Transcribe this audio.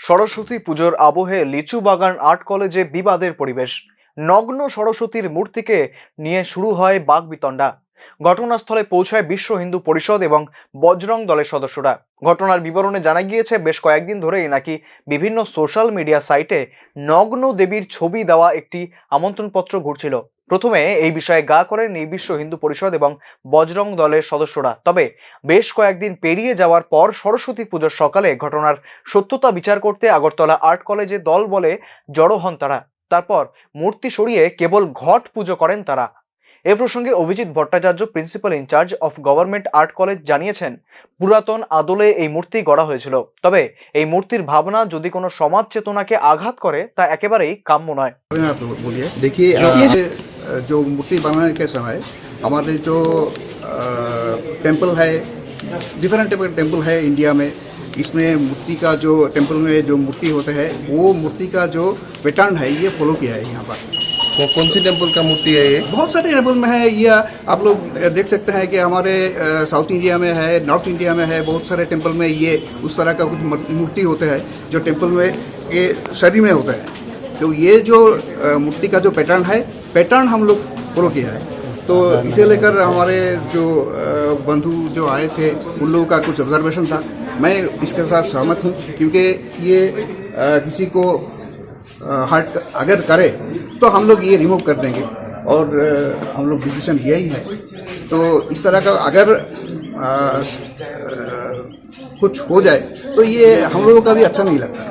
সরস্বতী পুজোর আবহে লিচু বাগান আর্ট কলেজে বিবাদের পরিবেশ। নগ্ন সরস্বতীর মূর্তিকে নিয়ে শুরু হয় বাকবিতণ্ডা। ঘটনাস্থলে পৌঁছায় বিশ্ব হিন্দু পরিষদ এবং বজরং দলের সদস্যরা। ঘটনার বিবরণে জানা গিয়েছে, বেশ কয়েকদিন ধরেই নাকি বিভিন্ন সোশ্যাল মিডিয়া সাইটে নগ্ন দেবীর ছবি দেওয়া একটি আমন্ত্রণপত্র ঘুরছিল। প্রথমে এই বিষয়ে গা করেন এই বিশ্ব হিন্দু পরিষদ এবং বজরং দলের সদস্যরা। তবে বেশ কয়েকদিন পেরিয়ে যাওয়ার পর সরস্বতী পুজোর সকালে ঘটনার সত্যতা বিচার করতে আগরতলা আর্ট কলেজে দল বলে জড়ো হন তারা। তারপর মূর্তি সরিয়ে কেবল ঘট পুজো করেন তারা। এ প্রসঙ্গে Abhijit Bhattacharya, principal incharge of government art college, জানিয়েছেন, পুরাতন আদলে এই মূর্তি গড়া হয়েছিল, তবে এই মূর্তির ভাবনা যদি কোনো সমাজ চেতনাকে আঘাত করে তা একেবারেই কাম্য নয়। बोलिए, देखिए जो मूर्ति बनाने के समय हमारे जो टेम्पल है, डिफरेंट टाइप का टेम्पल है इंडिया में, इसमें मूर्ति का जो टेम्पल में जो मूर्ति होते हैं वो मूर्ति का जो पैटर्न है ये फॉलो किया है यहाँ पर। कौन सी टेम्पल का मूर्ति है ये? बहुत सारे टेम्पल में है ये, आप लोग देख सकते हैं कि हमारे साउथ इंडिया में है, नॉर्थ इंडिया में है, बहुत सारे टेम्पल में ये उस तरह का कुछ मूर्ति होते हैं जो टेम्पल में ये शरीर में होता है। तो ये जो मूर्ति का जो पैटर्न हम लोग फॉलो किया है। तो इसे लेकर हमारे जो बंधु जो आए थे उन लोगों का कुछ ऑब्जर्वेशन था, मैं इसके साथ सहमत हूँ, क्योंकि ये किसी को हर्ट अगर करे तो हम लोग ये रिमूव कर देंगे और हम लोग डिसीजन लिया ही है। तो इस तरह का अगर कुछ हो जाए तो ये हम लोगों का भी अच्छा नहीं लगता।